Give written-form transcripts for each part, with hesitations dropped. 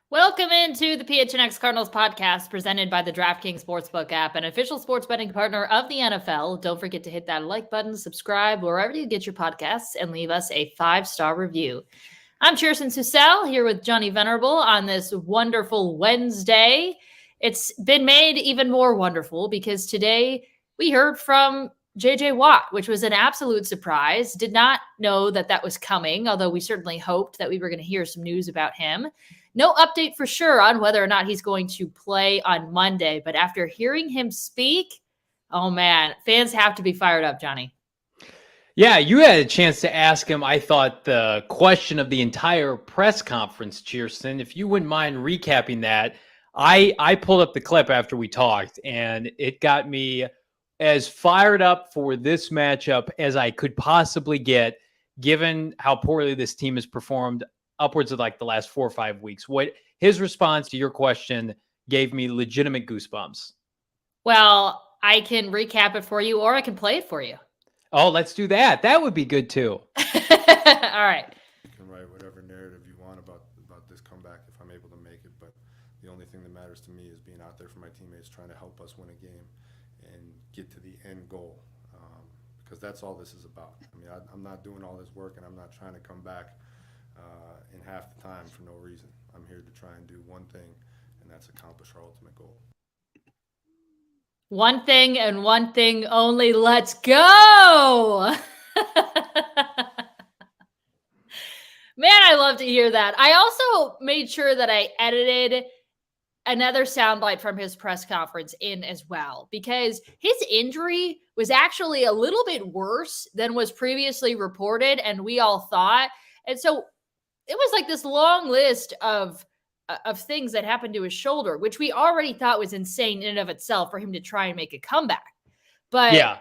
Welcome into the PHNX Cardinals podcast presented by the DraftKings Sportsbook app, an official sports betting partner of the NFL. Don't forget to hit that like button, subscribe wherever you get your podcasts, and leave us a 5-star review. I'm Chierstin Susel here with Johnny Venerable on this wonderful Wednesday. It's been made even more wonderful because today we heard from JJ Watt, which was an absolute surprise. Did not know that was coming, although we certainly hoped that we were going to hear some news about him. No update for sure on whether or not he's going to play on Monday, but after hearing him speak, oh man, fans have to be fired up, Johnny. Yeah, you had a chance to ask him, I thought, the question of the entire press conference, Chierstin. If you wouldn't mind recapping that, I pulled up the clip after we talked, and it got me as fired up for this matchup as I could possibly get, given how poorly this team has performed upwards of like the last 4 or 5 weeks. What his response to your question gave me legitimate goosebumps. Well, I can recap it for you, or I can play it for you. Oh, let's do that. That would be good too. All right. You can write whatever narrative you want about this comeback if I'm able to make it, but the only thing that matters to me is being out there for my teammates, trying to help us win a game and get to the end goal, because that's all this is about. I mean, I'm not doing all this work, and I'm not trying to come back in half the time for no reason. I'm here to try and do one thing, and that's accomplish our ultimate goal. One thing and one thing only. Let's go. Man, I love to hear that. I also made sure that I edited another soundbite from his press conference in as well, because his injury was actually a little bit worse than was previously reported and we all thought. And so it was like this long list of things that happened to his shoulder, which we already thought was insane in and of itself for him to try and make a comeback. But yeah,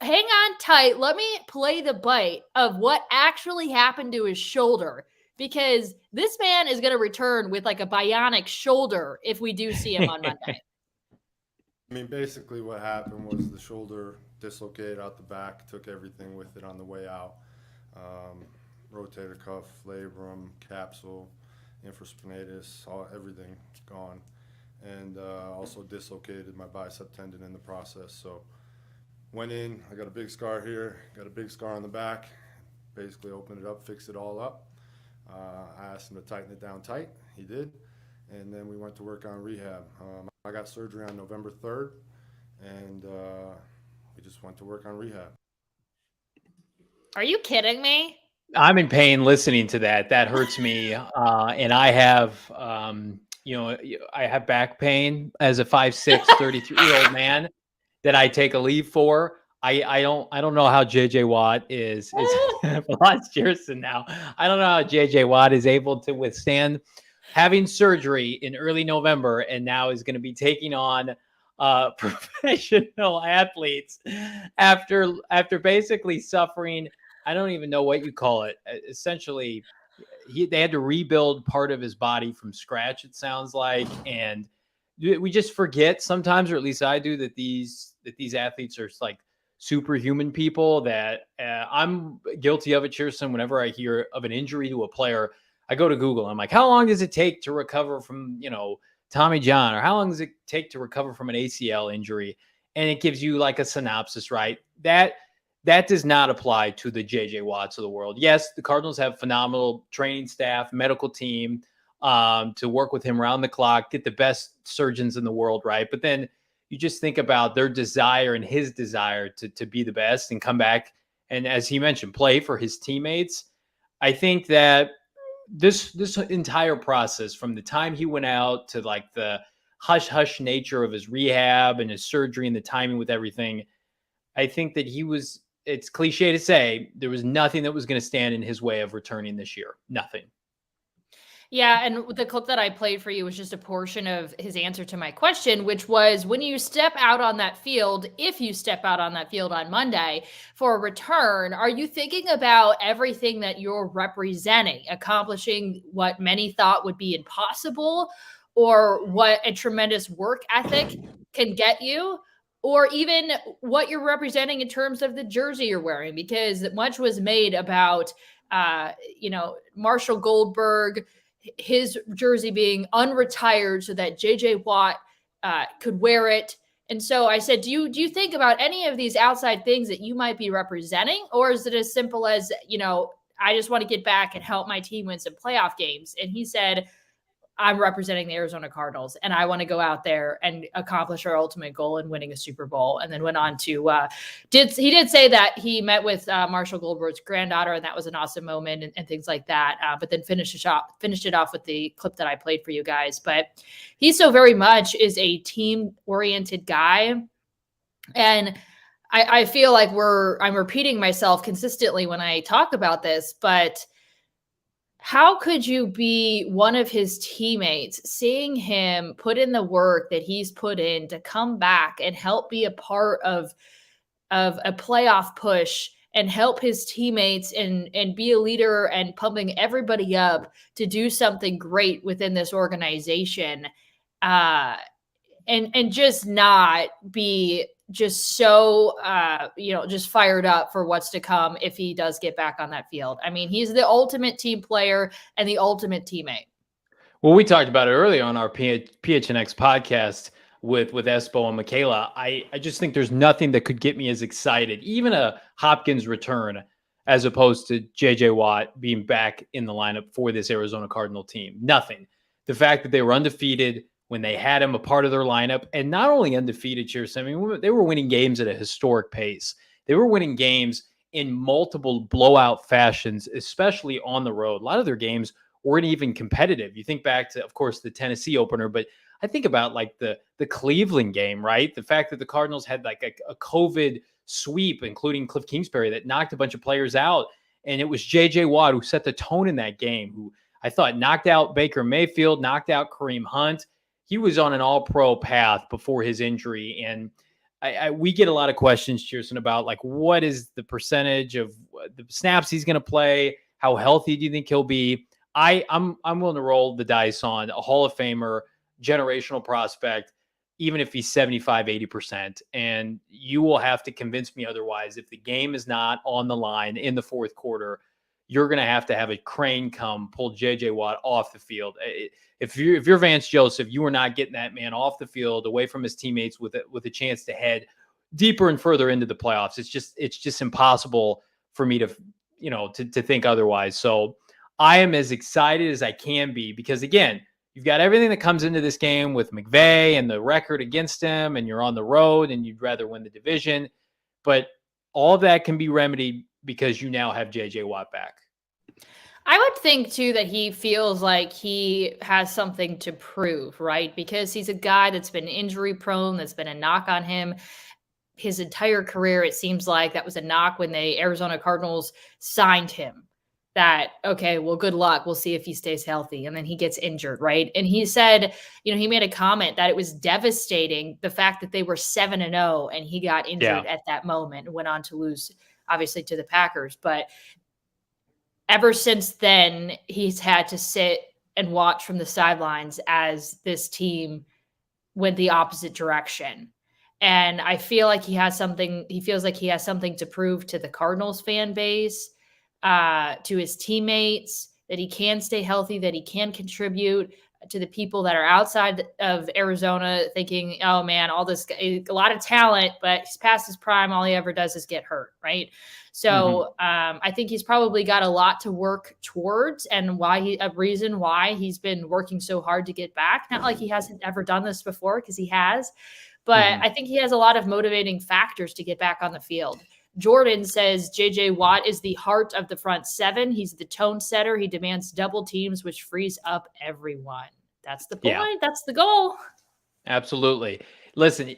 hang on tight. Let me play the bite of what actually happened to his shoulder, because this man is going to return with like a bionic shoulder if we do see him on Monday. I mean, basically what happened was the shoulder dislocated out the back, took everything with it on the way out. Rotator cuff, labrum, capsule, infraspinatus, everything gone, and also dislocated my bicep tendon in the process. So went in, I got a big scar here, got a big scar on the back, basically opened it up, fixed it all up. I asked him to tighten it down tight, he did, and then we went to work on rehab. I got surgery on November 3rd, and we just went to work on rehab. Are you kidding me? I'm in pain listening to that. That hurts me. And I have, I have back pain as a 5'6", 33-year-old man that I take a leave for. I don't know how JJ Watt is lost Chierstin now. I don't know how JJ Watt is able to withstand having surgery in early November and now is going to be taking on professional athletes after basically suffering. I don't even know what you call it. Essentially, they had to rebuild part of his body from scratch, it sounds like. And we just forget sometimes, or at least I do, that these athletes are like superhuman people. That I'm guilty of it, Chierstin. Whenever I hear of an injury to a player, I go to Google. I'm like, how long does it take to recover from, Tommy John? Or how long does it take to recover from an ACL injury? And it gives you like a synopsis, right? That does not apply to the JJ Watts of the world. Yes, the Cardinals have phenomenal training staff, medical team to work with him around the clock, get the best surgeons in the world, right? But then you just think about their desire and his desire to be the best and come back and, as he mentioned, play for his teammates. I think that this entire process, from the time he went out to like the hush-hush nature of his rehab and his surgery and the timing with everything, I think that it's cliche to say, there was nothing that was going to stand in his way of returning this year. Nothing. Yeah, and the clip that I played for you was just a portion of his answer to my question, which was, when you step out on that field, if you step out on that field on Monday for a return, are you thinking about everything that you're representing, accomplishing what many thought would be impossible, or what a tremendous work ethic can get you? Or even what you're representing in terms of the jersey you're wearing, because much was made about, Marshall Goldberg, his jersey being unretired so that JJ Watt could wear it. And so I said, do you think about any of these outside things that you might be representing? Or is it as simple as, I just want to get back and help my team win some playoff games? And he said, I'm representing the Arizona Cardinals, and I want to go out there and accomplish our ultimate goal in winning a Super Bowl. And then went on to he did say that he met with Marshall Goldberg's granddaughter, and that was an awesome moment and things like that. But then finished it off with the clip that I played for you guys. But he so very much is a team-oriented guy, and I feel like I'm repeating myself consistently when I talk about this, but how could you be one of his teammates, seeing him put in the work that he's put in to come back and help be a part of a playoff push and help his teammates and be a leader and pumping everybody up to do something great within this organization, and just not be just so, just fired up for what's to come if he does get back on that field. I mean, he's the ultimate team player and the ultimate teammate. Well, we talked about it earlier on our PHNX podcast with Espo and Michaela. I just think there's nothing that could get me as excited, even a Hopkins return, as opposed to JJ Watt being back in the lineup for this Arizona Cardinal team. Nothing. The fact that they were undefeated when they had him a part of their lineup, and not only undefeated, Chierstin, I mean, they were winning games at a historic pace. They were winning games in multiple blowout fashions, especially on the road. A lot of their games weren't even competitive. You think back to, of course, the Tennessee opener, but I think about like the Cleveland game, right? The fact that the Cardinals had like a COVID sweep, including Cliff Kingsbury, that knocked a bunch of players out. And it was JJ Watt who set the tone in that game, who I thought knocked out Baker Mayfield, knocked out Kareem Hunt. He was on an all-pro path before his injury. And we get a lot of questions, Chierstin, about like, what is the percentage of the snaps he's going to play? How healthy do you think he'll be? I'm willing to roll the dice on a Hall of Famer, generational prospect, even if he's 75, 80%. And you will have to convince me otherwise. If the game is not on the line in the fourth quarter, you're going to have a crane come pull JJ Watt off the field. If you're Vance Joseph, you are not getting that man off the field, away from his teammates with a chance to head deeper and further into the playoffs. It's just impossible for me to think otherwise. So I am as excited as I can be, because again, you've got everything that comes into this game with McVay and the record against him, and you're on the road and you'd rather win the division, but all of that can be remedied because you now have JJ Watt back. I would think too that he feels like he has something to prove, right? Because he's a guy that's been injury prone, that's been a knock on him his entire career. It seems like that was a knock when the Arizona Cardinals signed him. That, okay, well, good luck. We'll see if he stays healthy. And then he gets injured, right? And he said, he made a comment that it was devastating, the fact that they were 7-0 and he got injured at that moment and went on to lose, obviously, to the Packers. But ever since then, he's had to sit and watch from the sidelines as this team went the opposite direction. And I feel like he feels like he has something to prove to the Cardinals fan base, to his teammates, that he can stay healthy, that he can contribute, to the people that are outside of Arizona thinking, oh man, a lot of talent, but he's past his prime. All he ever does is get hurt. Right. So I think he's probably got a lot to work towards, and a reason why he's been working so hard to get back. Not like he hasn't ever done this before, because he has, but I think he has a lot of motivating factors to get back on the field. Jordan says JJ Watt is the heart of the front seven. He's the tone setter. He demands double teams, which frees up everyone. That's the point. Yeah. That's the goal. Absolutely. Listen,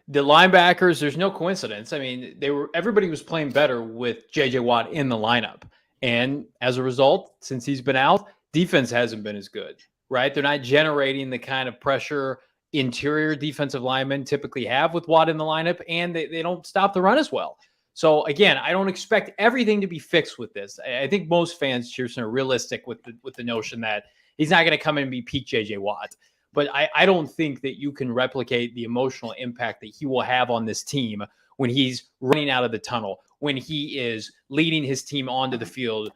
the linebackers, there's no coincidence. I mean, everybody was playing better with JJ Watt in the lineup. And as a result, since he's been out, defense hasn't been as good, right? They're not generating the kind of pressure interior defensive linemen typically have with Watt in the lineup, and they don't stop the run as well. So again, I don't expect everything to be fixed with this. I think most fans, Chierstin, are realistic with the notion that he's not going to come in and be peak JJ Watt. But I don't think that you can replicate the emotional impact that he will have on this team when he's running out of the tunnel, when he is leading his team onto the field.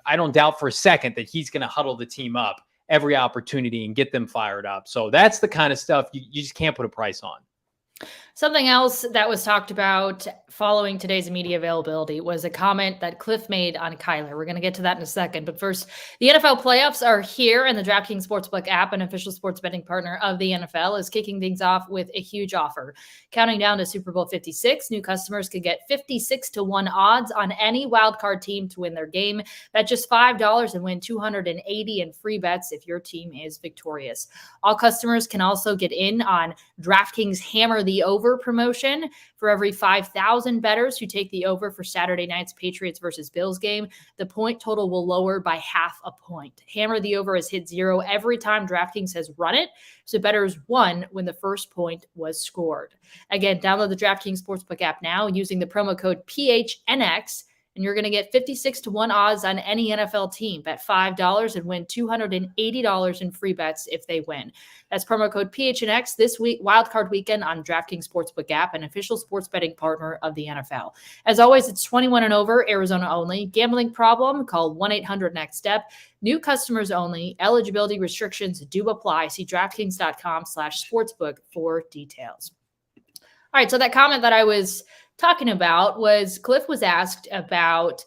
I don't doubt for a second that he's going to huddle the team up every opportunity and get them fired up. So that's the kind of stuff you just can't put a price on. Something else that was talked about following today's media availability was a comment that Cliff made on Kyler. We're going to get to that in a second. But first, the NFL playoffs are here, and the DraftKings Sportsbook app, an official sports betting partner of the NFL, is kicking things off with a huge offer. Counting down to Super Bowl 56, new customers could get 56-1 odds on any wildcard team to win their game. That's just $5 and win $280 in free bets if your team is victorious. All customers can also get in on DraftKings Hammer the Over promotion. For every 5,000 bettors who take the over for Saturday night's Patriots versus Bills game, the point total will lower by half a point. Hammer the Over has hit 0 every time DraftKings has run it, so bettors won when the first point was scored. Again, download the DraftKings Sportsbook app now using the promo code PHNX, and you're going to get 56-1 odds on any NFL team. Bet $5 and win $280 in free bets if they win. That's promo code PHNX this week, wildcard weekend on DraftKings Sportsbook app, an official sports betting partner of the NFL. As always, it's 21 and over, Arizona only. Gambling problem? Call 1-800-NEXT-STEP. New customers only. Eligibility restrictions do apply. See DraftKings.com/sportsbook for details. All right, so that comment that I was talking about was Cliff was asked about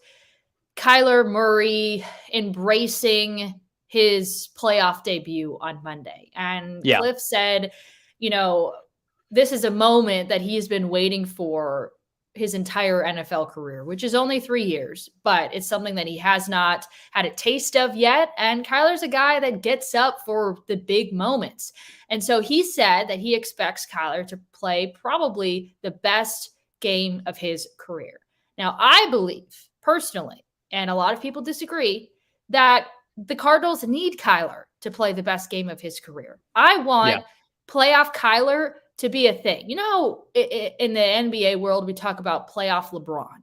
Kyler Murray embracing his playoff debut on Monday. And Cliff said, this is a moment that he's been waiting for his entire NFL career, which is only 3 years, but it's something that he has not had a taste of yet. And Kyler's a guy that gets up for the big moments. And so he said that he expects Kyler to play probably the best game of his career. Now, I believe personally, and a lot of people disagree, that the Cardinals need Kyler to play the best game of his career. I want playoff Kyler to be a thing. In the NBA world, we talk about playoff LeBron.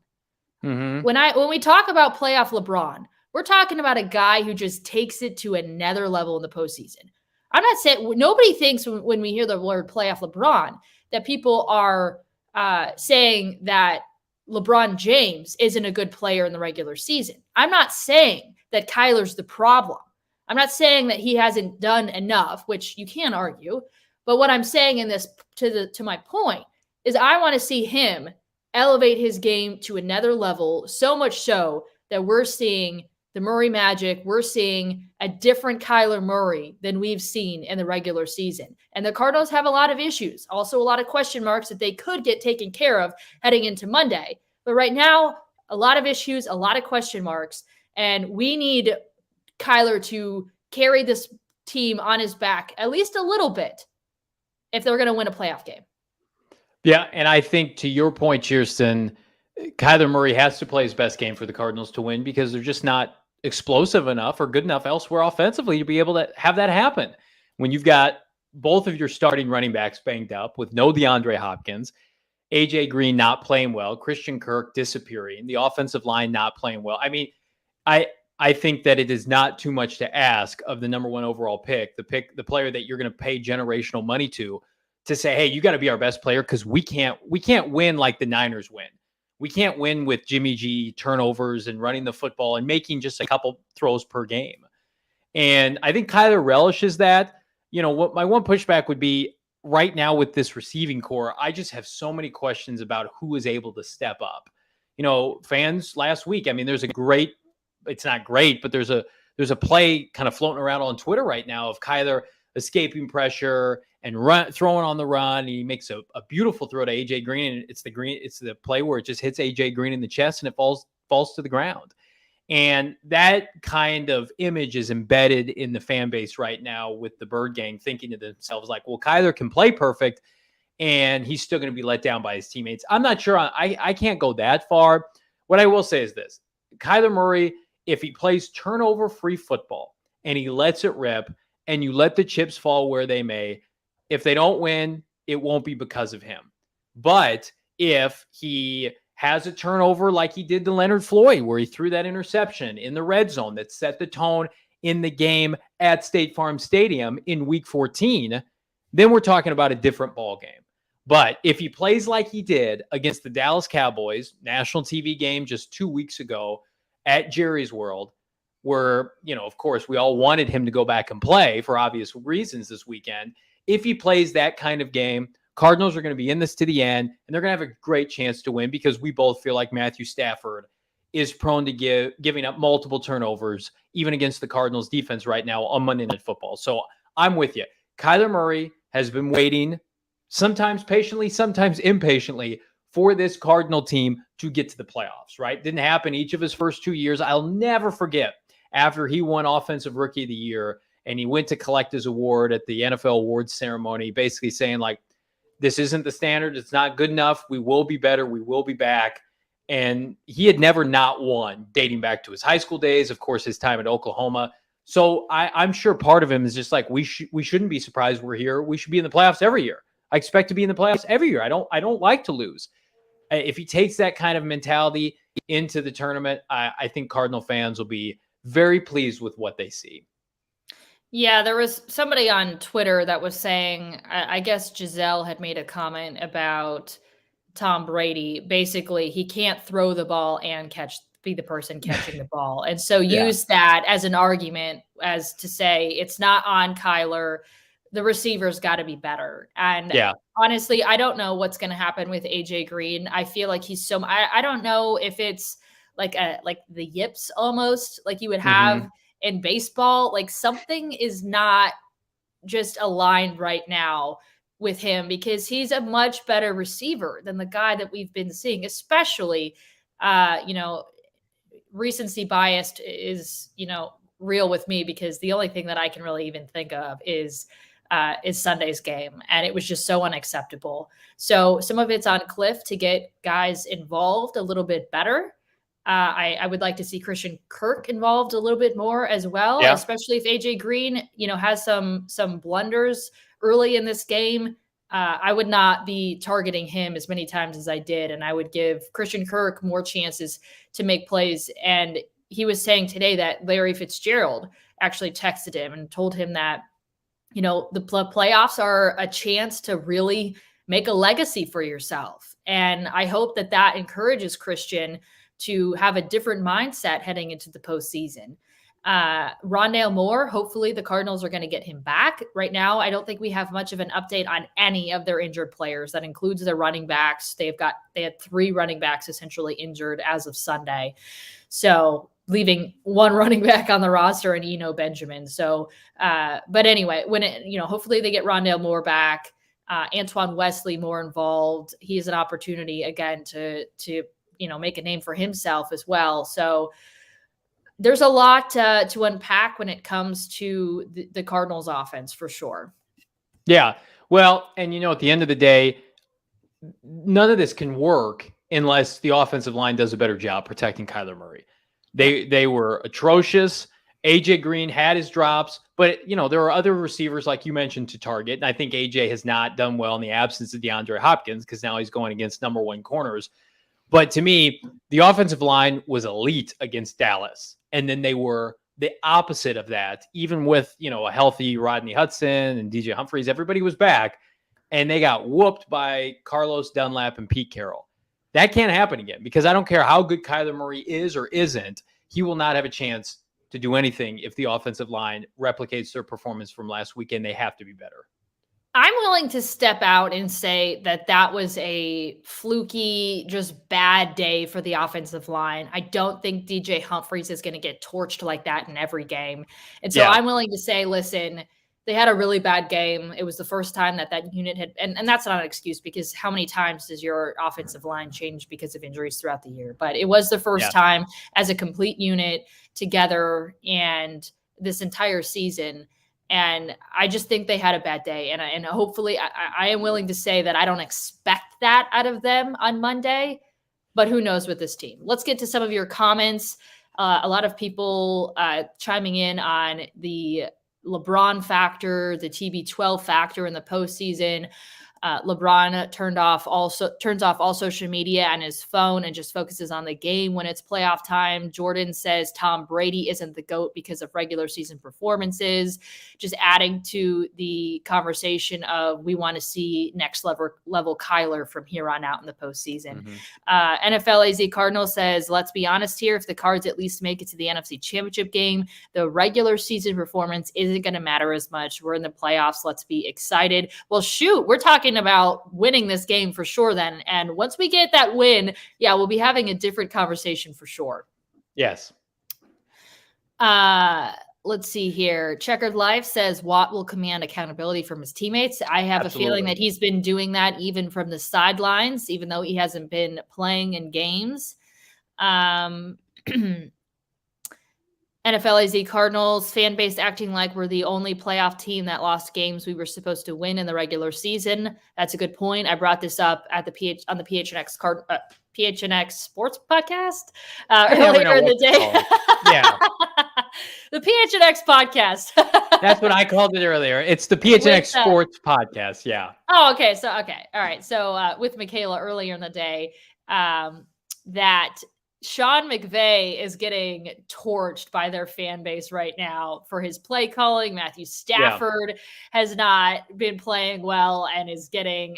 Mm-hmm. When we talk about playoff LeBron, we're talking about a guy who just takes it to another level in the postseason. I'm not saying nobody thinks when we hear the word playoff LeBron that people are saying that LeBron James isn't a good player in the regular season. I'm not saying that Kyler's the problem. I'm not saying that he hasn't done enough, which you can argue. But what I'm saying in this, to my point, is I want to see him elevate his game to another level, so much so that we're seeing the Murray magic. We're seeing a different Kyler Murray than we've seen in the regular season. And the Cardinals have a lot of issues, also a lot of question marks that they could get taken care of heading into Monday. But right now, a lot of issues, a lot of question marks, and we need Kyler to carry this team on his back at least a little bit if they're going to win a playoff game. Yeah, and I think to your point, Chierstin, Kyler Murray has to play his best game for the Cardinals to win because they're just not explosive enough or good enough elsewhere offensively to be able to have that happen. When you've got both of your starting running backs banged up with no DeAndre Hopkins, AJ Green not playing well, Christian Kirk disappearing, the offensive line not playing well. I mean, I think that it is not too much to ask of the number one overall pick, the player that you're going to pay generational money to say, hey, you got to be our best player because we can't win like the Niners win. We can't win with Jimmy G turnovers and running the football and making just a couple throws per game. And I think Kyler relishes that. What my one pushback would be right now with this receiving core, I just have so many questions about who is able to step up. Fans last week, I mean, it's not great, but there's a play kind of floating around on Twitter right now of Kyler escaping pressure and throwing on the run. He makes a beautiful throw to AJ Green, and it's the play where it just hits AJ Green in the chest and it falls to the ground. And that kind of image is embedded in the fan base right now with the Bird Gang thinking to themselves like, well, Kyler can play perfect and he's still going to be let down by his teammates. I'm not sure. I can't go that far. What I will say is this: Kyler Murray, if he plays turnover-free football and he lets it rip and you let the chips fall where they may, if they don't win, it won't be because of him. But if he has a turnover like he did to Leonard Floyd, where he threw that interception in the red zone that set the tone in the game at State Farm Stadium in Week 14, then we're talking about a different ball game. But if he plays like he did against the Dallas Cowboys, national TV game just 2 weeks ago at Jerry's World, where, of course, we all wanted him to go back and play for obvious reasons this weekend. If he plays that kind of game, Cardinals are going to be in this to the end, and they're going to have a great chance to win because we both feel like Matthew Stafford is prone to giving up multiple turnovers, even against the Cardinals defense right now on Monday Night Football. So I'm with you. Kyler Murray has been waiting, sometimes patiently, sometimes impatiently, for this Cardinal team to get to the playoffs, right? Didn't happen each of his first 2 years. I'll never forget after he won Offensive Rookie of the Year and he went to collect his award at the NFL awards ceremony, basically saying, like, this isn't the standard. It's not good enough. We will be better. We will be back. And he had never not won, dating back to his high school days, of course, his time at Oklahoma. So I'm sure part of him is just like, we shouldn't be surprised we're here. We should be in the playoffs every year. I expect to be in the playoffs every year. I don't like to lose. If he takes that kind of mentality into the tournament, I think Cardinal fans will be very pleased with what they see. Yeah, there was somebody on Twitter that was saying, I guess Giselle had made a comment about Tom Brady. Basically, he can't throw the ball and be the person catching the ball. And so use that as an argument as to say it's not on Kyler. The receivers got to be better. And honestly, I don't know what's going to happen with AJ Green. I feel like he's I don't know if it's like the yips almost like you would have in baseball. Like something is not just aligned right now with him because he's a much better receiver than the guy that we've been seeing, especially, recency biased is, real with me because the only thing that I can really even think of is Sunday's game. And it was just so unacceptable. So some of it's on Cliff to get guys involved a little bit better. I would like to see Christian Kirk involved a little bit more as well, especially if AJ Green, has some blunders early in this game. I would not be targeting him as many times as I did, and I would give Christian Kirk more chances to make plays. And he was saying today that Larry Fitzgerald actually texted him and told him that, the playoffs are a chance to really make a legacy for yourself. And I hope that encourages Christian to have a different mindset heading into the postseason. Rondale Moore, hopefully the Cardinals are going to get him back. Right now, I don't think we have much of an update on any of their injured players. That includes their running backs. They had 3 running backs essentially injured as of Sunday. So leaving 1 running back on the roster and Eno Benjamin. So, but anyway, hopefully they get Rondale Moore back, Antoine Wesley more involved. He has an opportunity again to make a name for himself as well. So there's a lot to unpack when it comes to the Cardinals offense for sure. Yeah. Well, and at the end of the day, none of this can work unless the offensive line does a better job protecting Kyler Murray. They were atrocious. AJ Green had his drops, but there are other receivers like you mentioned to target. And I think AJ has not done well in the absence of DeAndre Hopkins because now he's going against number 1 corners. But to me, the offensive line was elite against Dallas. And then they were the opposite of that, even with, a healthy Rodney Hudson and DJ Humphries. Everybody was back, and they got whooped by Carlos Dunlap and Pete Carroll. That can't happen again because I don't care how good Kyler Murray is or isn't. He will not have a chance to do anything if the offensive line replicates their performance from last weekend. They have to be better. I'm willing to step out and say that was a fluky, just bad day for the offensive line. I don't think DJ Humphries is going to get torched like that in every game. And so I'm willing to say, listen, they had a really bad game. It was the first time that unit had, and that's not an excuse because how many times does your offensive line change because of injuries throughout the year? But it was the first time as a complete unit together and this entire season. And I just think they had a bad day. And hopefully I am willing to say that I don't expect that out of them on Monday, but who knows with this team. Let's get to some of your comments. A lot of people chiming in on the LeBron factor, the TB12 factor in the postseason. LeBron turns off all social media and his phone and just focuses on the game when it's playoff time. Jordan says Tom Brady isn't the GOAT because of regular season performances, just adding to the conversation of we want to see next level Kyler from here on out in the postseason. NFL AZ Cardinals says, let's be honest here, if the Cards at least make it to the NFC Championship game, the regular season performance isn't going to matter as much. We're in the playoffs. Let's be excited. Well, shoot, we're talking about winning this game for sure then. And once we get that win, yeah, we'll be having a different conversation for sure. Yes. Let's see here. Checkered Life says Watt will command accountability from his teammates. I have a feeling that he's been doing that even from the sidelines, even though he hasn't been playing in games. NFL AZ Cardinals fan base acting like we're the only playoff team that lost games we were supposed to win in the regular season. That's a good point. I brought this up at the PHNX Sports Podcast earlier in the day. Yeah, the PHNX Podcast. That's what I called it earlier. It's the PHNX Sports Podcast. Yeah. Oh, okay. All right. So with Michaela earlier in the day, that Sean McVay is getting torched by their fan base right now for his play calling. Matthew Stafford has not been playing well and is getting,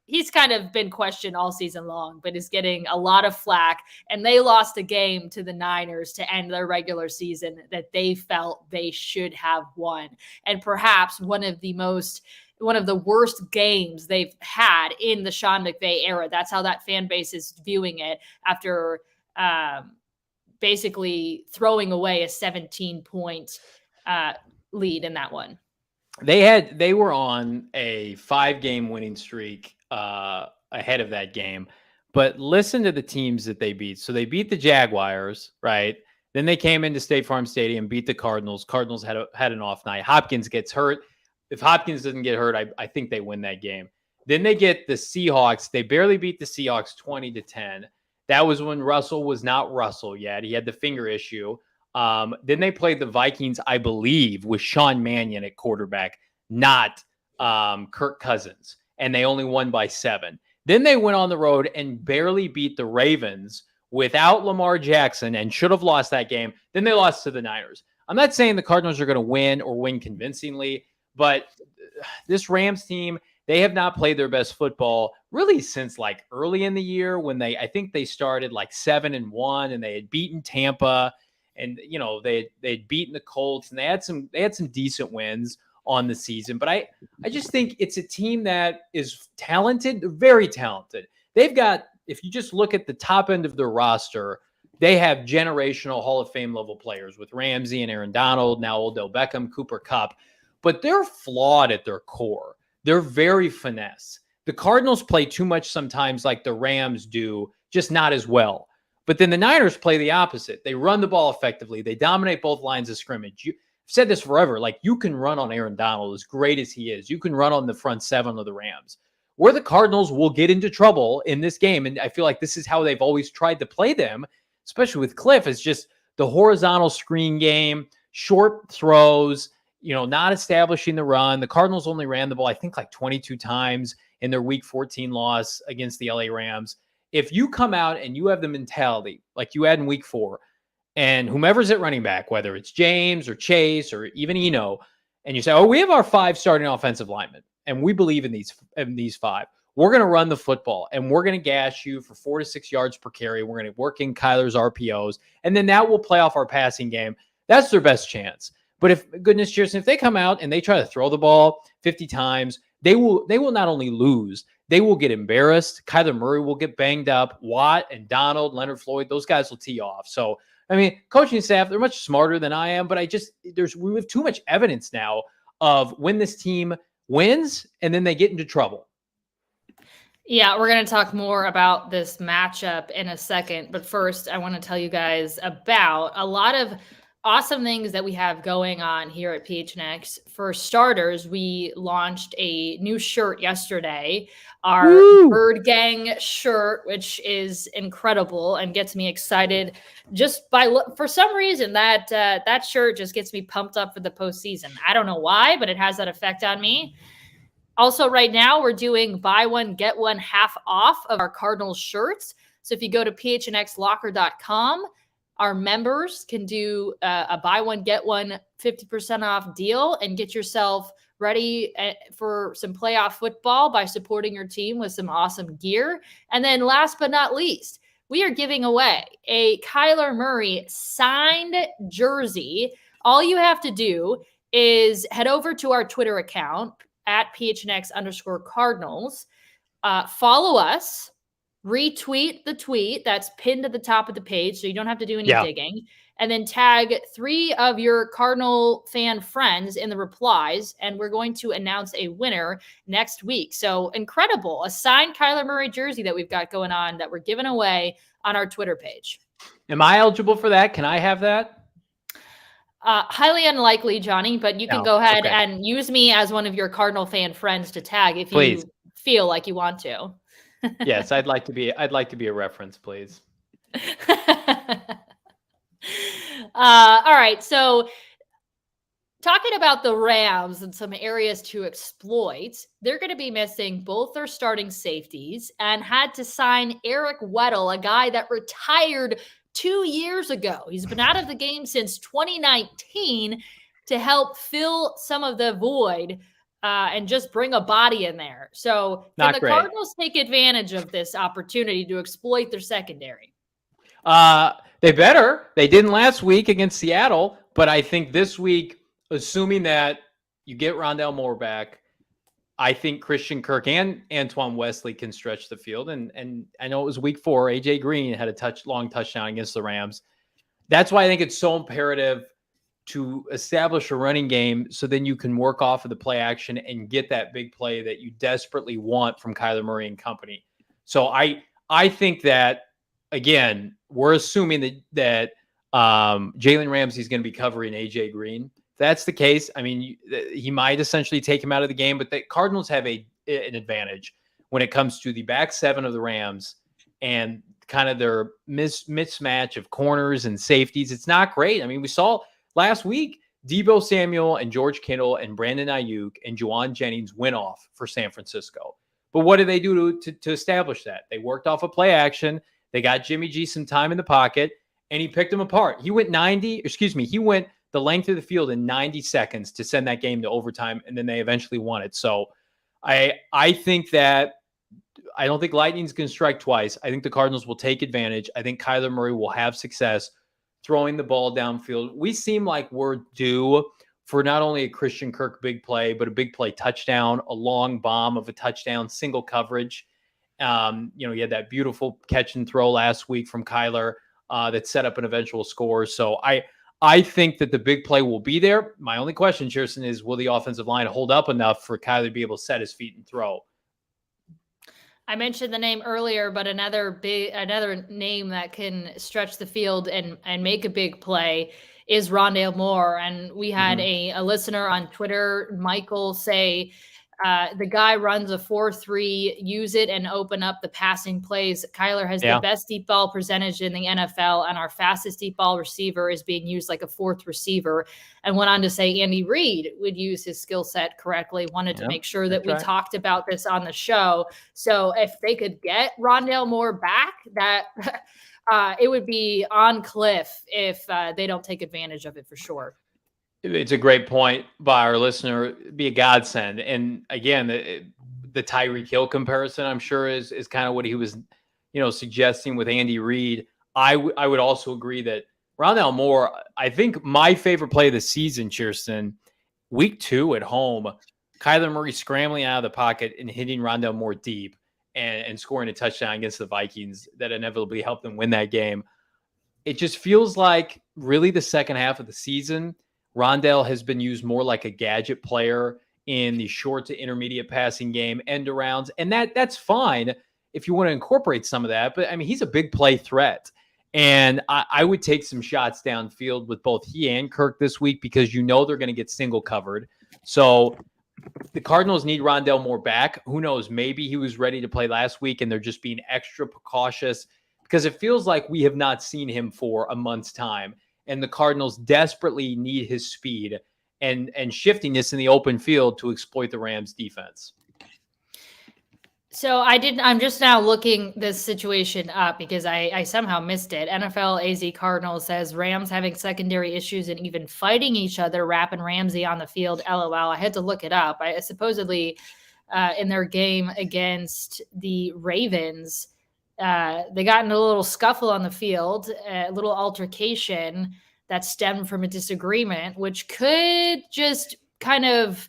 he's kind of been questioned all season long, but is getting a lot of flack. And they lost a game to the Niners to end their regular season that they felt they should have won. And perhaps one of the worst games they've had in the Sean McVay era. That's how that fan base is viewing it after basically throwing away a 17-point lead in that one. They were on a 5-game winning streak ahead of that game, but listen to the teams that they beat. So they beat the Jaguars, right? Then they came into State Farm Stadium, beat the Cardinals. Cardinals had an off night. Hopkins gets hurt. If Hopkins doesn't get hurt, I think they win that game. Then they get the Seahawks. They barely beat the Seahawks 20-10. That was when Russell was not Russell yet. He had the finger issue. Then they played the Vikings, I believe, with Sean Mannion at quarterback, not Kirk Cousins. And they only won by 7. Then they went on the road and barely beat the Ravens without Lamar Jackson and should have lost that game. Then they lost to the Niners. I'm not saying the Cardinals are going to win or win convincingly, but this Rams team, they have not played their best football really since like early in the year when I think they started like 7-1 and they had beaten Tampa and, they'd beaten the Colts and they had some decent wins on the season. But I just think it's a team that is talented, very talented. They've got, if you just look at the top end of their roster, they have generational Hall of Fame level players with Ramsey and Aaron Donald, now Odell Beckham, Cooper Kupp, but they're flawed at their core. They're very finesse. The Cardinals play too much sometimes like the Rams do, just not as well. But then the Niners play the opposite. They run the ball effectively. They dominate both lines of scrimmage. I've said this forever. Like, you can run on Aaron Donald as great as he is. You can run on the front 7 of the Rams. Where the Cardinals will get into trouble in this game, and I feel like this is how they've always tried to play them, especially with Cliff, is just the horizontal screen game, short throws, not establishing the run. The Cardinals only ran the ball, I think, like 22 times in their Week 14 loss against the LA Rams. If you come out and you have the mentality like you had in Week 4, and whomever's at running back, whether it's James or Chase or even Eno, and you say, we have our 5 starting offensive linemen, and we believe in these 5. We're going to run the football, and we're going to gash you for 4 to 6 yards per carry. We're going to work in Kyler's RPOs, and then that will play off our passing game. That's their best chance. But if they come out and they try to throw the ball 50 times, they will not only lose, they will get embarrassed. Kyler Murray will get banged up. Watt and Donald, Leonard Floyd, those guys will tee off. So, coaching staff, they're much smarter than I am, but we have too much evidence now of when this team wins and then they get into trouble. Yeah, we're going to talk more about this matchup in a second. But first, I want to tell you guys about a lot of awesome things that we have going on here at PHNX. For starters, we launched a new shirt yesterday, our Bird Gang shirt, which is incredible and gets me excited for some reason that shirt just gets me pumped up for the postseason. I don't know why, but it has that effect on me. Also, right now, we're doing buy one, get one half off of our Cardinals shirts. So if you go to phnxlocker.com, our members can do a buy one, get one 50% off deal and get yourself ready for some playoff football by supporting your team with some awesome gear. And then last but not least, we are giving away a Kyler Murray signed jersey. All you have to do is head over to our Twitter account at PHNX_Cardinals. Follow us, retweet the tweet that's pinned at the top of the page so you don't have to do any digging, and then tag 3 of your Cardinal fan friends in the replies, and we're going to announce a winner next week. So incredible. A signed Kyler Murray jersey that we've got going on that we're giving away on our Twitter page. Am I eligible for that? Can I have that? Highly unlikely, Johnny, but you can go ahead and use me as one of your Cardinal fan friends to tag if you feel like you want to. Yes, I'd like to be a reference, please. All right. So talking about the Rams and some areas to exploit, they're going to be missing both their starting safeties and had to sign Eric Weddle, a guy that retired 2 years ago. He's been out of the game since 2019 to help fill some of the void and just bring a body in there. So can the Cardinals take advantage of this opportunity to exploit their secondary? They better. They didn't last week against Seattle, but I think this week, assuming that you get Rondale Moore back, I think Christian Kirk and Antoine Wesley can stretch the field. And I know it was week 4. AJ Green had a long touchdown against the Rams. That's why I think it's so imperative to establish a running game so then you can work off of the play action and get that big play that you desperately want from Kyler Murray and company. So I think that, again, we're assuming that Jalen Ramsey is going to be covering AJ Green. If that's the case, I mean, he might essentially take him out of the game, but the Cardinals have an advantage when it comes to the back 7 of the Rams and kind of their mismatch of corners and safeties. It's not great. I mean, we saw last week, Deebo Samuel and George Kittle and Brandon Ayuk and Juwan Jennings went off for San Francisco. But what did they do to establish that? They worked off a play action. They got Jimmy G some time in the pocket, and he picked them apart. He went the length of the field in 90 seconds to send that game to overtime, and then they eventually won it. So I think that I don't think Lightning's going to strike twice. I think the Cardinals will take advantage. I think Kyler Murray will have success throwing the ball downfield. We seem like we're due for not only a Christian Kirk big play, but a big play touchdown, a long bomb of a touchdown, single coverage. You had that beautiful catch and throw last week from Kyler that set up an eventual score. So I think that the big play will be there. My only question, Chierstin, is will the offensive line hold up enough for Kyler to be able to set his feet and throw? I mentioned the name earlier, but another name that can stretch the field and make a big play is Rondale Moore. And we had a listener on Twitter, Michael, say the guy runs a 4-3, use it and open up the passing plays. Kyler has the best deep ball percentage in the NFL, and our fastest deep ball receiver is being used like a 4th receiver. And went on to say Andy Reid would use his skill set correctly. Wanted to make sure that we talked about this on the show. So if they could get Rondale Moore back, that it would be on cliff if they don't take advantage of it for sure. It's a great point by our listener. It'd be a godsend. And again, the Tyreek Hill comparison, I'm sure, is kind of what he was, suggesting with Andy Reid. I would also agree that Rondale Moore, I think my favorite play of the season, Chierstin, week 2 at home, Kyler Murray scrambling out of the pocket and hitting Rondale Moore deep and scoring a touchdown against the Vikings that inevitably helped them win that game. It just feels like really the second half of the season, Rondale has been used more like a gadget player in the short to intermediate passing game, end arounds, and that's fine if you want to incorporate some of that. But I mean, he's a big play threat, and I would take some shots downfield with both he and Kirk this week because they're going to get single covered. So the Cardinals need Rondale Moore back. Who knows? Maybe he was ready to play last week, and they're just being extra precautious because it feels like we have not seen him for a month's time. And the Cardinals desperately need his speed and shiftiness in the open field to exploit the Rams defense. So I'm just now looking this situation up because I somehow missed it. NFL AZ Cardinals says Rams having secondary issues and even fighting each other, Rapp and Ramsey on the field. LOL. I had to look it up. I supposedly in their game against the Ravens, they got in a little scuffle on the field, a little altercation that stemmed from a disagreement, which could just kind of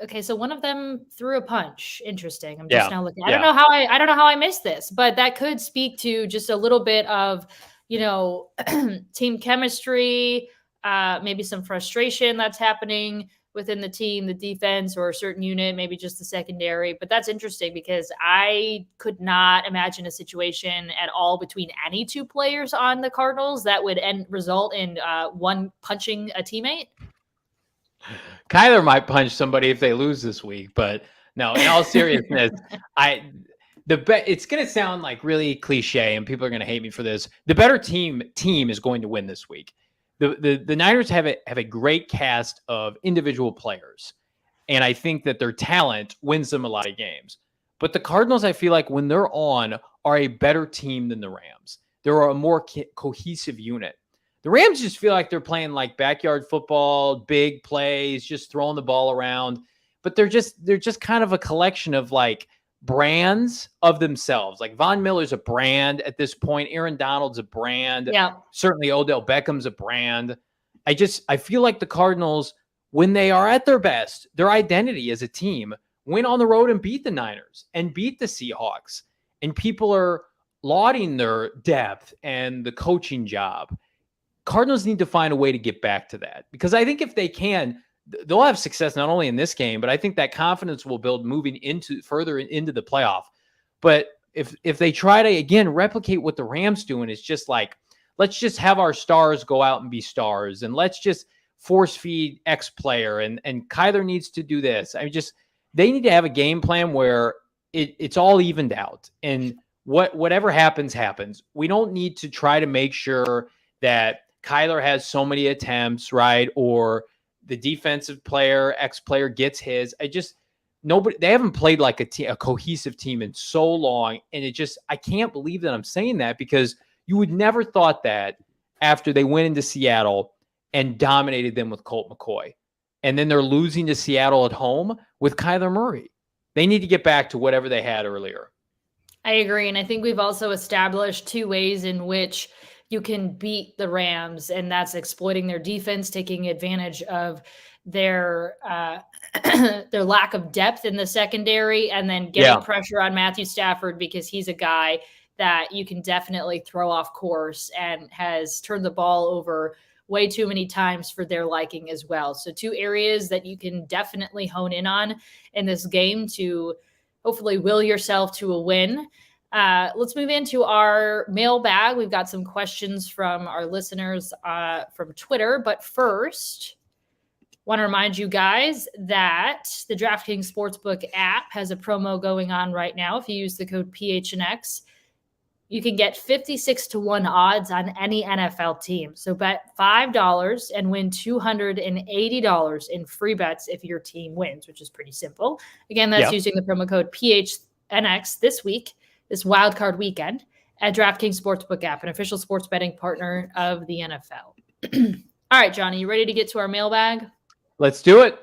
okay, so one of them threw a punch. Interesting. I'm just now looking. I don't know how I missed this, but that could speak to just a little bit of, team chemistry, maybe some frustration that's happening within the team, the defense, or a certain unit, maybe just the secondary. But that's interesting because I could not imagine a situation at all between any two players on the Cardinals that would result in one punching a teammate. Kyler might punch somebody if they lose this week, but no, in all seriousness, it's going to sound like really cliche and people are going to hate me for this. The better team is going to win this week. The Niners have a great cast of individual players, and I think that their talent wins them a lot of games. But the Cardinals, I feel like when they're on, are a better team than the Rams. They're a more cohesive unit. The Rams just feel like they're playing like backyard football, big plays, just throwing the ball around. But they're just kind of a collection of like brands of themselves. Like Von Miller's a brand at this point. Aaron Donald's a brand. Yeah. Certainly Odell Beckham's a brand. I feel like the Cardinals, when they are at their best, their identity as a team, went on the road and beat the Niners and beat the Seahawks. And people are lauding their depth and the coaching job. Cardinals need to find a way to get back to that, because I think if they can, they'll have success not only in this game, but I think that confidence will build moving further into the playoff. But if they try to, again, replicate what the Rams do, and it's just like, let's just have our stars go out and be stars, and let's just force feed X player, and Kyler needs to do this. They need to have a game plan where it's all evened out, and whatever happens. We don't need to try to make sure that Kyler has so many attempts, right? Or the defensive player, X player gets his. They haven't played like a cohesive team in so long. And I can't believe that I'm saying that, because you would never thought that after they went into Seattle and dominated them with Colt McCoy. And then they're losing to Seattle at home with Kyler Murray. They need to get back to whatever they had earlier. I agree. And I think we've also established two ways in which you can beat the Rams, and that's exploiting their defense, taking advantage of their their lack of depth in the secondary, and then getting pressure on Matthew Stafford, because he's a guy that you can definitely throw off course and has turned the ball over way too many times for their liking as well. So two areas that you can definitely hone in on in this game to hopefully will yourself to a win. Let's move into our mailbag. We've got some questions from our listeners from Twitter. But first, want to remind you guys that the DraftKings Sportsbook app has a promo going on right now. If you use the code PHNX, you can get 56-1 odds on any NFL team. So bet $5 and win $280 in free bets if your team wins, which is pretty simple. Again, that's using the promo code PHNX this wildcard weekend at DraftKings Sportsbook app, an official sports betting partner of the NFL. All right, Johnny, you ready to get to our mailbag? Let's do it.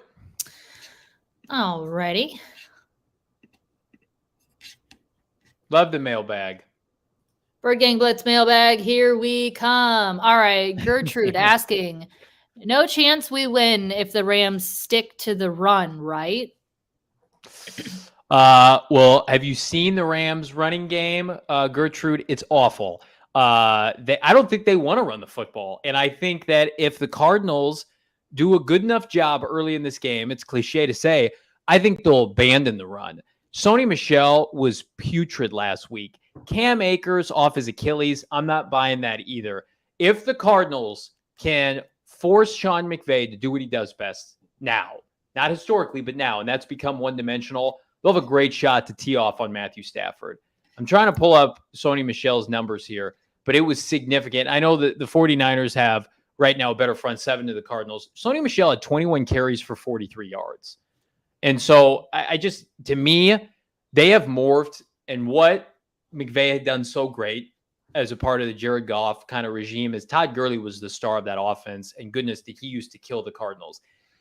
All righty. Love the mailbag. Bird Gang Blitz mailbag, here we come. All right, Gertrude asking, no chance we win if the Rams stick to the run, right? Well, have you seen the Rams running game, Gertrude? It's awful. I don't think they want to run the football. And I think that if the Cardinals do a good enough job early in this game, it's cliche to say, I think they'll abandon the run. Sony Michel was putrid last week. Cam Akers off his Achilles. I'm not buying that either. If the Cardinals can force Sean McVay to do what he does best now, not historically, but now, and that's become one-dimensional, they'll have a great shot to tee off on Matthew Stafford. I'm trying to pull up Sony Michel's numbers here, but it was significant. I know that the 49ers have right now a better front seven to the Cardinals. Sony Michel had 21 carries for 43 yards. And so to me, they have morphed, and what McVay had done so great as a part of the Jared Goff kind of regime is Todd Gurley was the star of that offense, and goodness, did he used to kill the Cardinals.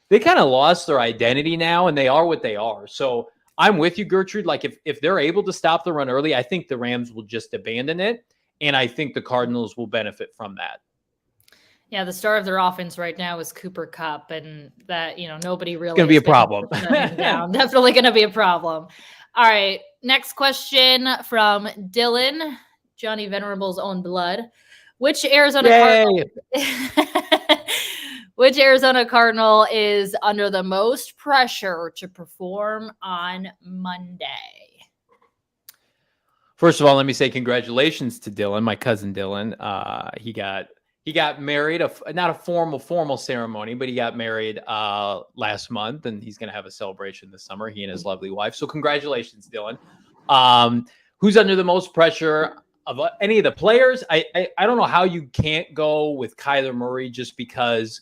They kind of lost their identity now, and they are what they are. So I'm with you, Gertrude. Like if they're able to stop the run early, I think the Rams will just abandon it, and I think the Cardinals will benefit from that. Yeah, the star of their offense right now is Cooper Kupp, and that, nobody really. It's going to be a problem. Definitely going to be a problem. All right, next question from Dylan, Johnny Venerable's own blood. Which Arizona Cardinal is under the most pressure to perform on Monday? First of all, let me say congratulations to Dylan, my cousin Dylan. He got married, not a formal ceremony, but he got married last month, and he's going to have a celebration this summer, he and his lovely wife. So congratulations, Dylan. Who's under the most pressure of any of the players? I don't know how you can't go with Kyler Murray, just because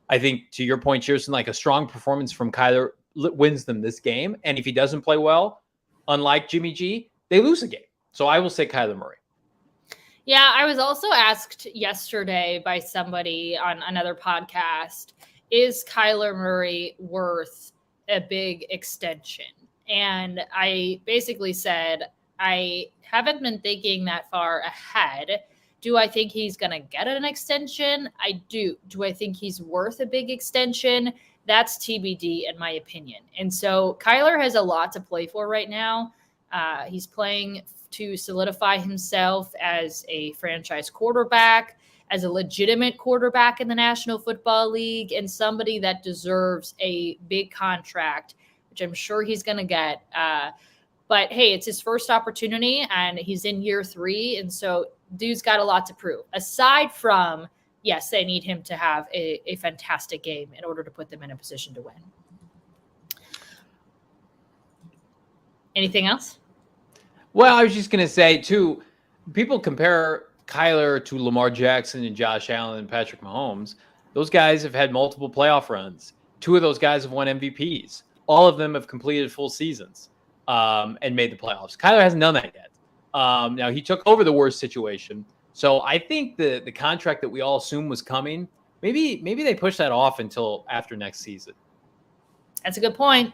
I think, to your point, Chierstin, like a strong performance from Kyler wins them this game. And if he doesn't play well, unlike Jimmy G, they lose a game. So I will say Kyler Murray. Yeah, I was also asked yesterday by somebody on another podcast, is Kyler Murray worth a big extension? And I basically said, I haven't been thinking that far ahead. Do I think he's going to get an extension? I do. Do I think he's worth a big extension? That's TBD in my opinion. And so Kyler has a lot to play for right now. He's playing to solidify himself as a franchise quarterback, as a legitimate quarterback in the National Football League, and somebody that deserves a big contract, which I'm sure he's going to get. But hey, it's his first opportunity, and he's in year 3. And so dude's got a lot to prove. Aside from, yes, they need him to have a fantastic game in order to put them in a position to win. Anything else? Well, I was just going to say, too, people compare Kyler to Lamar Jackson and Josh Allen and Patrick Mahomes. Those guys have had multiple playoff runs. 2 of those guys have won MVPs. All of them have completed full seasons and made the playoffs. Kyler hasn't done that yet. Now, he took over the worst situation. So I think the contract that we all assumed was coming, maybe they push that off until after next season. That's a good point.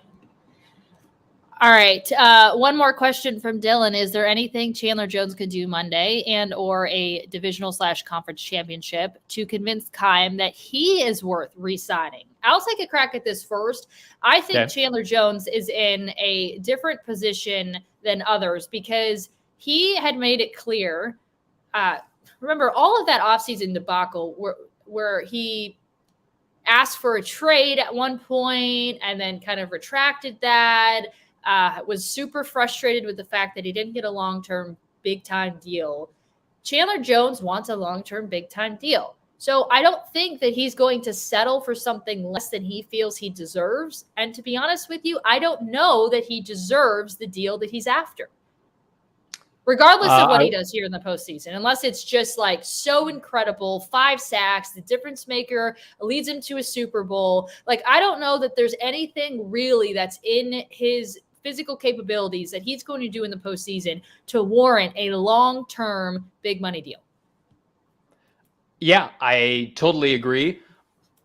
All right. One more question from Dylan. Is there anything Chandler Jones could do Monday and or a divisional/conference championship to convince Keim that he is worth re-signing? I'll take a crack at this first. I think Chandler Jones is in a different position than others because he had made it clear. Remember all of that offseason debacle where he asked for a trade at one point and then kind of retracted that. Was super frustrated with the fact that he didn't get a long-term big-time deal. Chandler Jones wants a long-term big-time deal. So I don't think that he's going to settle for something less than he feels he deserves. And to be honest with you, I don't know that he deserves the deal that he's after. Regardless of what he does here in the postseason, unless it's just like so incredible, 5 sacks, the difference maker, leads him to a Super Bowl. Like, I don't know that there's anything really that's in his physical capabilities that he's going to do in the postseason to warrant a long-term big money deal. Yeah, I totally agree.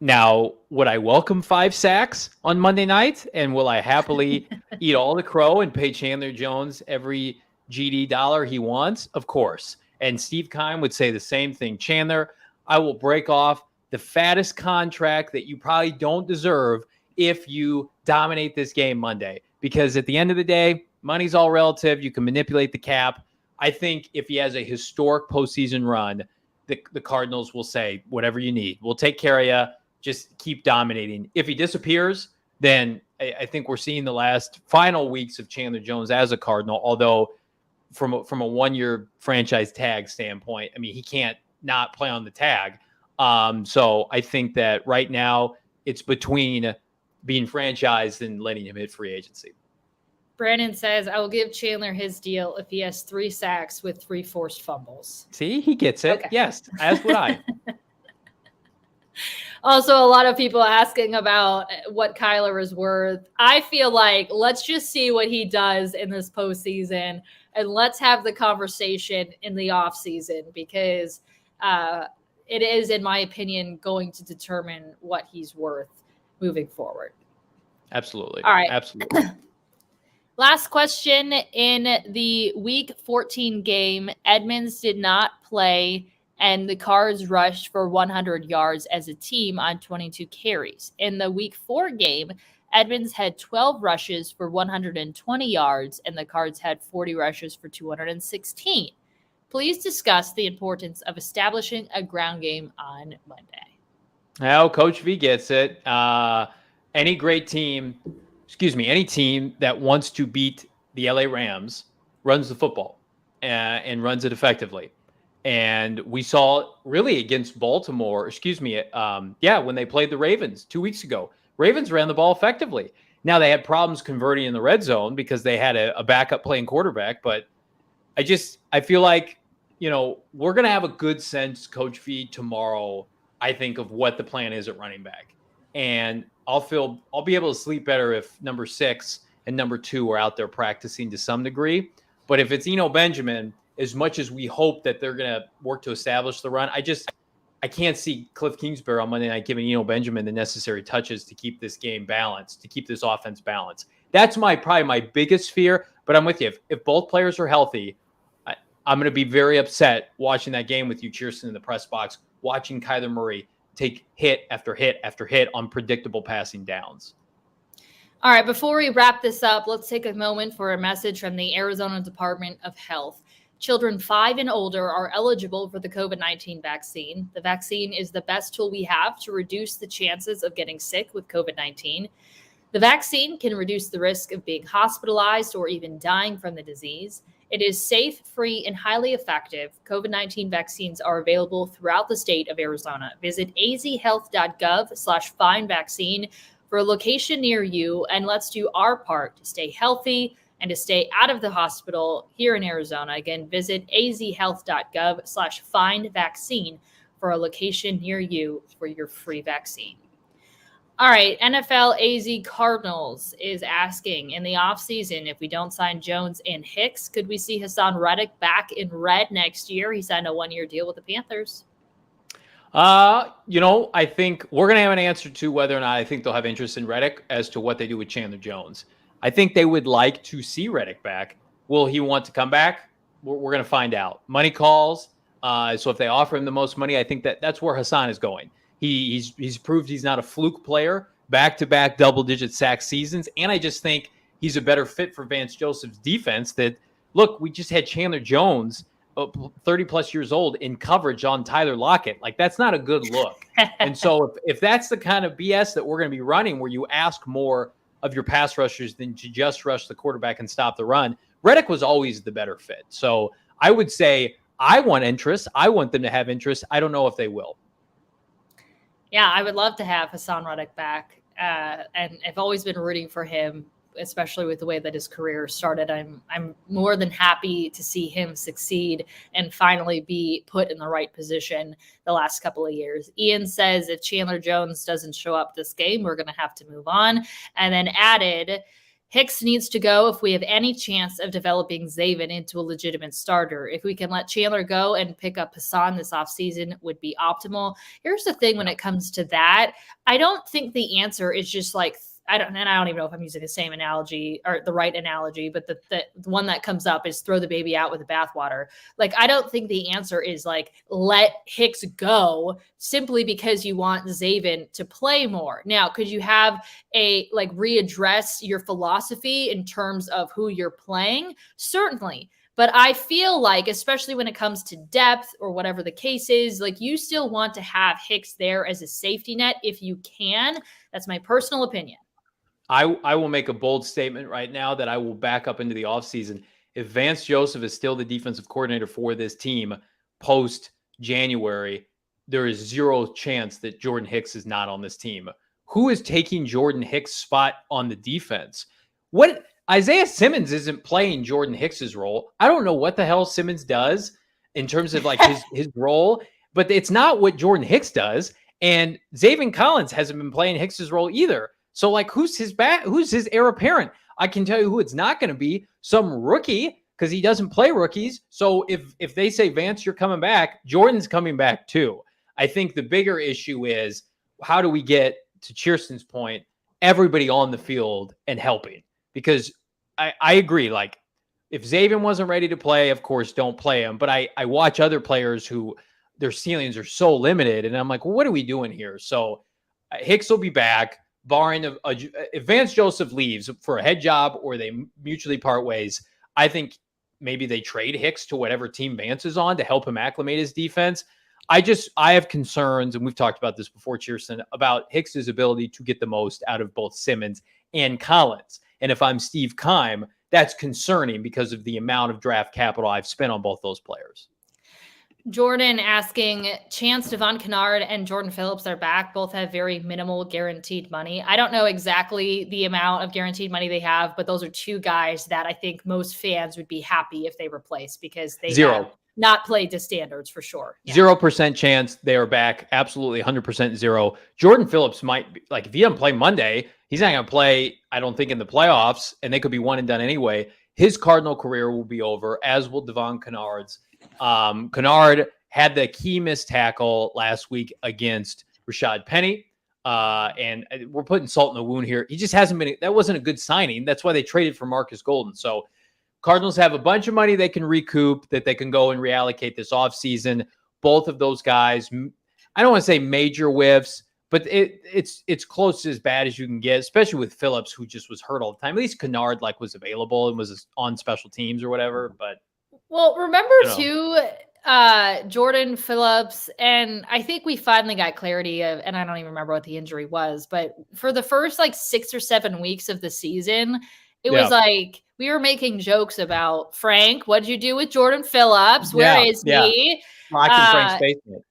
Now, would I welcome 5 sacks on Monday night? And will I happily eat all the crow and pay Chandler Jones every GD dollar he wants? Of course. And Steve Keim would say the same thing. Chandler, I will break off the fattest contract that you probably don't deserve if you dominate this game Monday. Because at the end of the day, money's all relative. You can manipulate the cap. I think if he has a historic postseason run, the Cardinals will say, whatever you need, we'll take care of you. Just keep dominating. If he disappears, then I think we're seeing the last final weeks of Chandler Jones as a Cardinal, although from a 1-year franchise tag standpoint, I mean, he can't not play on the tag. So I think that right now it's between being franchised and letting him hit free agency. Brandon says, I will give Chandler his deal if he has 3 sacks with 3 forced fumbles. See, he gets it. Okay. Yes, as would I. Also, a lot of people asking about what Kyler is worth. I feel like let's just see what he does in this postseason, and let's have the conversation in the offseason because it is, in my opinion, going to determine what he's worth moving forward. Absolutely. All right. Absolutely. Last question. In the Week 14 game, Edmonds did not play, and the Cards rushed for 100 yards as a team on 22 carries. In the Week 4 game, Edmonds had 12 rushes for 120 yards, and the Cards had 40 rushes for 216. Please discuss the importance of establishing a ground game on Monday. Well, Coach V gets it. Any team that wants to beat the LA Rams runs the football and runs it effectively. And we saw it really against Baltimore, when they played the Ravens 2 weeks ago. Ravens ran the ball effectively. Now they had problems converting in the red zone because they had a backup playing quarterback. But I feel like, we're going to have a good sense, Coach V, tomorrow, I think, of what the plan is at running back. And I'll be able to sleep better if number 6 and number 2 are out there practicing to some degree. But if it's Eno Benjamin, as much as we hope that they're going to work to establish the run, I can't see Cliff Kingsbury on Monday night giving Eno Benjamin the necessary touches to keep this game balanced, to keep this offense balanced. That's probably my biggest fear. But I'm with you. If both players are healthy, I'm going to be very upset watching that game with you, Chierstin, in the press box, watching Kyler Murray take hit after hit after hit on predictable passing downs. All right, before we wrap this up, let's take a moment for a message from the Arizona Department of Health. Children 5 and older are eligible for the COVID-19 vaccine. The vaccine is the best tool we have to reduce the chances of getting sick with COVID-19. The vaccine can reduce the risk of being hospitalized or even dying from the disease. It is safe, free, and highly effective. COVID-19 vaccines are available throughout the state of Arizona. Visit azhealth.gov/findvaccine for a location near you, and let's do our part to stay healthy and to stay out of the hospital here in Arizona. Again, visit azhealth.gov/findvaccine for a location near you for your free vaccine. All right, NFL AZ Cardinals is asking, in the offseason, if we don't sign Jones and Hicks, could we see Hassan Reddick back in red next year? He signed a 1-year deal with the Panthers. I think we're going to have an answer to whether or not I think they'll have interest in Reddick as to what they do with Chandler Jones. I think they would like to see Reddick back. Will he want to come back? We're going to find out. Money calls. So if they offer him the most money, I think that's where Hassan is going. He's proved he's not a fluke player, back-to-back double-digit sack seasons, and I just think he's a better fit for Vance Joseph's defense. Look, we just had Chandler Jones, 30-plus years old, in coverage on Tyler Lockett. Like, that's not a good look. And so if that's the kind of BS that we're going to be running, where you ask more of your pass rushers than to just rush the quarterback and stop the run, Reddick was always the better fit. So I would say I want interest. I want them to have interest. I don't know if they will. Yeah, I would love to have Hassan Reddick back. And I've always been rooting for him, especially with the way that his career started. I'm more than happy to see him succeed and finally be put in the right position the last couple of years. Ian says if Chandler Jones doesn't show up this game, we're going to have to move on. And then added, Hicks needs to go if we have any chance of developing Zaven into a legitimate starter. If we can let Chandler go and pick up Hassan this offseason would be optimal. Here's the thing when it comes to that. I don't think the answer is just like, I don't even know if I'm using the same analogy or the right analogy, but the one that comes up is throw the baby out with the bathwater. Like, I don't think the answer is like, let Hicks go simply because you want Zaven to play more. Now, could you have readdress your philosophy in terms of who you're playing? Certainly. But I feel like, especially when it comes to depth or whatever the case is, like, you still want to have Hicks there as a safety net if you can. That's my personal opinion. I will make a bold statement right now that I will back up into the offseason. If Vance Joseph is still the defensive coordinator for this team post-January, there is zero chance that Jordan Hicks is not on this team. Who is taking Jordan Hicks' spot on the defense? What Isaiah Simmons isn't playing Jordan Hicks's role. I don't know what the hell Simmons does in terms of like his role, but it's not what Jordan Hicks does. And Zaven Collins hasn't been playing Hicks's role either. So like, who's his heir apparent? I can tell you who it's not going to be. Some rookie, because he doesn't play rookies. So if they say, Vance, you're coming back, Jordan's coming back too. I think the bigger issue is, how do we get, to Chierstin's point, everybody on the field and helping? Because I agree, like, if Zaven wasn't ready to play, of course, don't play him. But I watch other players who their ceilings are so limited, and I'm like, well, what are we doing here? So Hicks will be back, barring if Vance Joseph leaves for a head job or they mutually part ways. I think maybe they trade Hicks to whatever team Vance is on to help him acclimate his defense. I have concerns, and we've talked about this before, Chierstin, about Hicks's ability to get the most out of both Simmons and Collins. And if I'm Steve Keim, that's concerning because of the amount of draft capital I've spent on both those players. Jordan asking, Chance, Devon Kennard, and Jordan Phillips are back. Both have very minimal guaranteed money. I don't know exactly the amount of guaranteed money they have, but those are two guys that I think most fans would be happy if they replace, because they have not played to standards for sure. Yeah. 0% chance they are back. Absolutely 100% zero. Jordan Phillips might be, like, if he doesn't play Monday, he's not going to play, I don't think, in the playoffs, and they could be one and done anyway. His Cardinal career will be over, as will Devon Kennard's. Kennard had the key missed tackle last week against Rashad Penny. And we're putting salt in the wound here. He just hasn't been, that wasn't a good signing. That's why they traded for Marcus Golden. So Cardinals have a bunch of money they can recoup, that they can go and reallocate this offseason. Both of those guys, I don't want to say major whiffs, but it's close to as bad as you can get, especially with Phillips, who just was hurt all the time. At least Kennard was available and was on special teams or whatever. But well, remember too, Jordan Phillips, and I think we finally got clarity of, and I don't even remember what the injury was, but for the first 6 or 7 weeks of the season, it was like we were making jokes about, Frank, what'd you do with Jordan Phillips? Where is he? Rocking Frank's basement.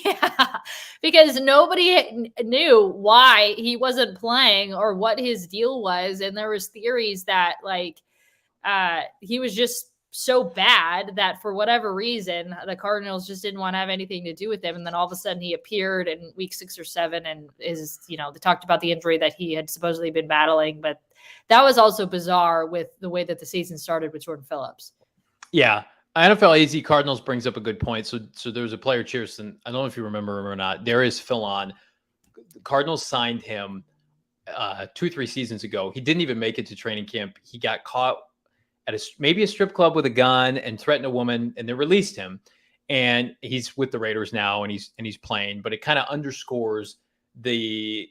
Yeah, because nobody knew why he wasn't playing or what his deal was. And there was theories that he was just so bad that for whatever reason, the Cardinals just didn't want to have anything to do with him. And then all of a sudden he appeared in week 6 or 7 and they talked about the injury that he had supposedly been battling. But that was also bizarre with the way that the season started with Jordan Phillips. Yeah. NFL AZ Cardinals brings up a good point. So there's a player, Chierstin, I don't know if you remember him or not. There is Phil on. The Cardinals signed him 2-3 seasons ago. He didn't even make it to training camp. He got caught at maybe a strip club with a gun and threatened a woman, and they released him. And he's with the Raiders now, and he's playing. But it kind of underscores the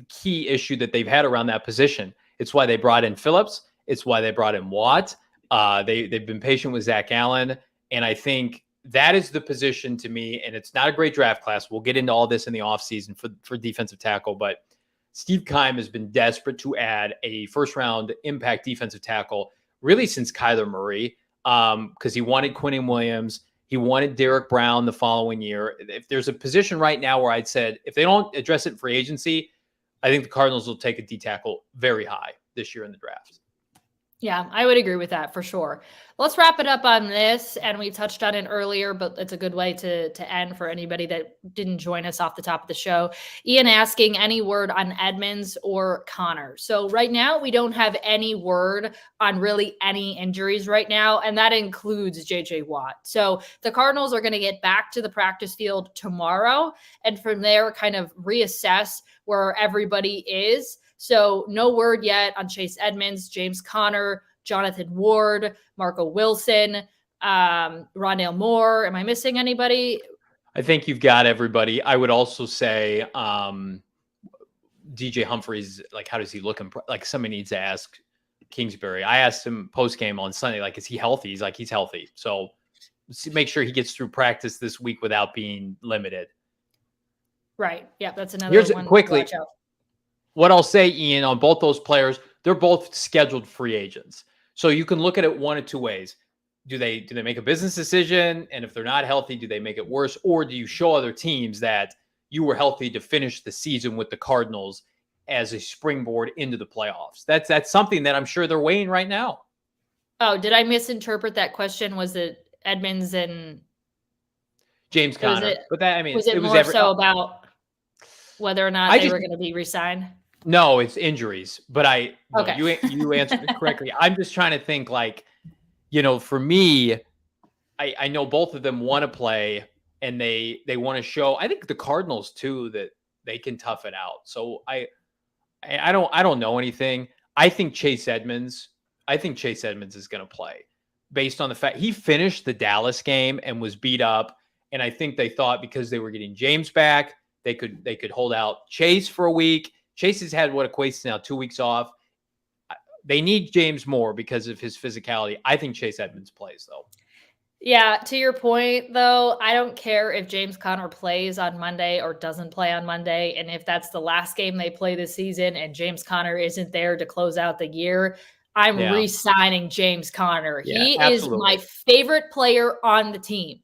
key issue that they've had around that position. It's why they brought in Phillips. It's why they brought in Watt. They've been patient with Zach Allen. And I think that is the position to me. And it's not a great draft class. We'll get into all this in the offseason for defensive tackle. But Steve Keim has been desperate to add a first-round impact defensive tackle really since Kyler Murray, because he wanted Quinnen Williams. He wanted Derek Brown the following year. If there's a position right now where I'd said, if they don't address it in free agency, I think the Cardinals will take a D tackle very high this year in the draft. Yeah, I would agree with that for sure. Let's wrap it up on this. And we touched on it earlier, but it's a good way to end for anybody that didn't join us off the top of the show. Ian asking any word on Edmonds or Connor. So right now we don't have any word on really any injuries right now. And that includes JJ Watt. So the Cardinals are going to get back to the practice field tomorrow. And from there kind of reassess where everybody is. So no word yet on Chase Edmonds, James Conner, Jonathan Ward, Marco Wilson, Rondale Moore. Am I missing anybody? I think you've got everybody. I would also say DJ Humphries, how does he look? Somebody needs to ask Kingsbury. I asked him post-game on Sunday, is he healthy? He's he's healthy. So make sure he gets through practice this week without being limited. Right. Yeah, that's another one quickly. to watch out. What I'll say, Ian, on both those players, they're both scheduled free agents. So you can look at it one of two ways. Do they make a business decision? And if they're not healthy, do they make it worse? Or do you show other teams that you were healthy to finish the season with the Cardinals as a springboard into the playoffs? That's something that I'm sure they're weighing right now. Oh, did I misinterpret that question? Was it Edmonds and... James Conner. But that, I mean, was it more so about whether or not they were going to be re-signed? No, it's injuries. But Okay. You answered it correctly. I'm just trying to think, like, for me, I know both of them want to play and they want to show. I think the Cardinals too, that they can tough it out. So I don't know anything. I think Chase Edmonds is going to play based on the fact he finished the Dallas game and was beat up. And I think they thought because they were getting James back, they could hold out Chase for a week. Chase has had what equates to now 2 weeks off. They need James more because of his physicality. I think Chase Edmonds plays, though. Yeah, to your point, though, I don't care if James Conner plays on Monday or doesn't play on Monday. And if that's the last game they play this season and James Conner isn't there to close out the year, I'm re-signing James Conner. Yeah, he absolutely. is my favorite player on the team.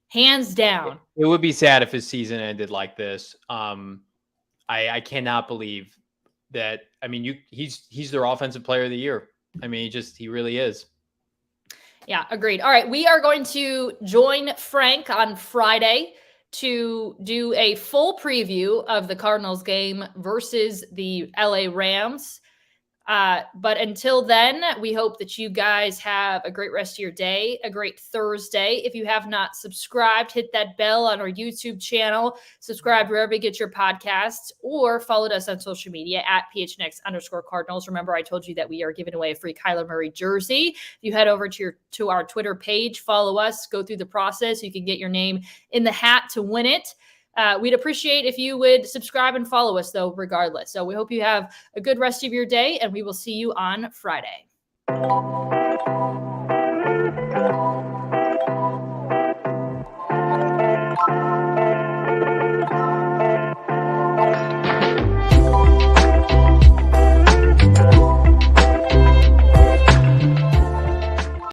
Hands down. It would be sad if his season ended like this. I cannot believe that. I mean, he's their offensive player of the year. I mean, he really is. Yeah, agreed. All right, we are going to join Frank on Friday to do a full preview of the Cardinals game versus the LA Rams. But until then, we hope that you guys have a great rest of your day, a great Thursday. If you have not subscribed, hit that bell on our YouTube channel, subscribe wherever you get your podcasts, or followed us on social media at PHNX_Cardinals. Remember, I told you that we are giving away a free Kyler Murray jersey. If you head over to our Twitter page, follow us, go through the process. You can get your name in the hat to win it. We'd appreciate if you would subscribe and follow us, though, regardless. So we hope you have a good rest of your day, and we will see you on Friday.